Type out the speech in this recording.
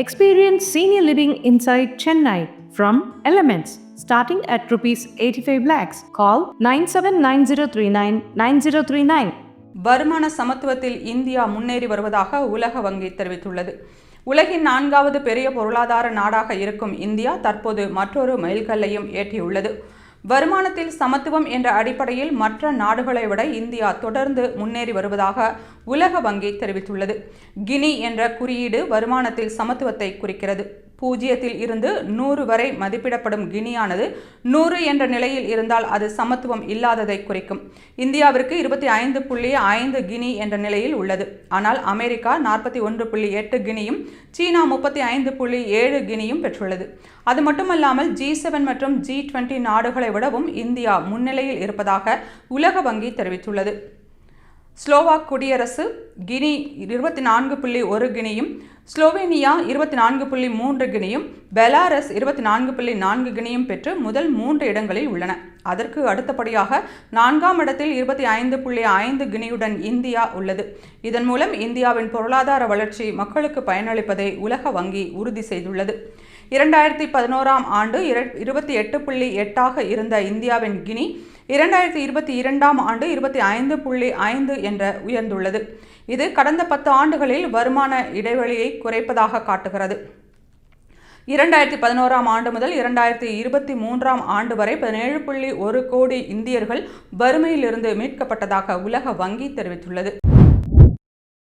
Experience senior living inside Chennai from Elements starting at rupees 85 lakhs. Call 9790399039. வருமான சமத்துவத்தில் India முன்னேறி வருவதாக உலக வங்கி தெரிவித்துள்ளது. உலகின் 4வது பெரிய பொருளாதார நாடாக இருக்கும் இந்தியா தற்போது மற்றொரு மைல்கல்லையும் எட்டியுள்ளது. வருமானத்தில் சமத்துவம் என்ற அடிப்படையில் மற்ற நாடுகளை விட இந்தியா தொடர்ந்து முன்னேறி வருவதாக உலக வங்கி தெரிவித்துள்ளது. கினி என்ற குறியீடு வருமானத்தில் சமத்துவத்தை குறிக்கிறது. 0 இருந்து 100 வரை மதிப்பிடப்படும் கினியானது 100 என்ற நிலையில் இருந்தால் அது சமத்துவம் இல்லாததை குறிக்கும். இந்தியாவிற்கு 25.5 கினி என்ற நிலையில் உள்ளது. ஆனால் அமெரிக்கா 41.8 கினியும் சீனா 35.7 கினியும் பெற்றுள்ளது. அது மட்டுமல்லாமல் G7 மற்றும் G20 நாடுகளை விடவும் இந்தியா முன்னிலையில் இருப்பதாக உலக வங்கி தெரிவித்துள்ளது. ஸ்லோவாக் குடியரசு கினி 24.1 கினியும், ஸ்லோவேனியா 24.3 கினியும், பெலாரஸ் 24.4 கினியும் பெற்று முதல் 3 இடங்களில் உள்ளன. அதற்கு அடுத்தபடியாக 4ஆம் இடத்தில் 25.5 கினியுடன் இந்தியா உள்ளது. இதன் மூலம் இந்தியாவின் பொருளாதார வளர்ச்சி மக்களுக்கு பயனளிப்பதை உலக வங்கி உறுதி செய்துள்ளது. 2011ஆம் ஆண்டு 28.8ஆக இருந்த இந்தியாவின் கினி 2022ஆம் ஆண்டு 25.5 என்ற உயர்ந்துள்ளது. இது கடந்த 10 ஆண்டுகளில் வருமான இடைவெளியை குறைப்பதாக காட்டுகிறது. 2011ஆம் ஆண்டு முதல் 2023ஆம் ஆண்டு வரை 17.1 கோடி இந்தியர்கள் வறுமையிலிருந்து மீட்கப்பட்டதாக உலக வங்கி தெரிவித்துள்ளது.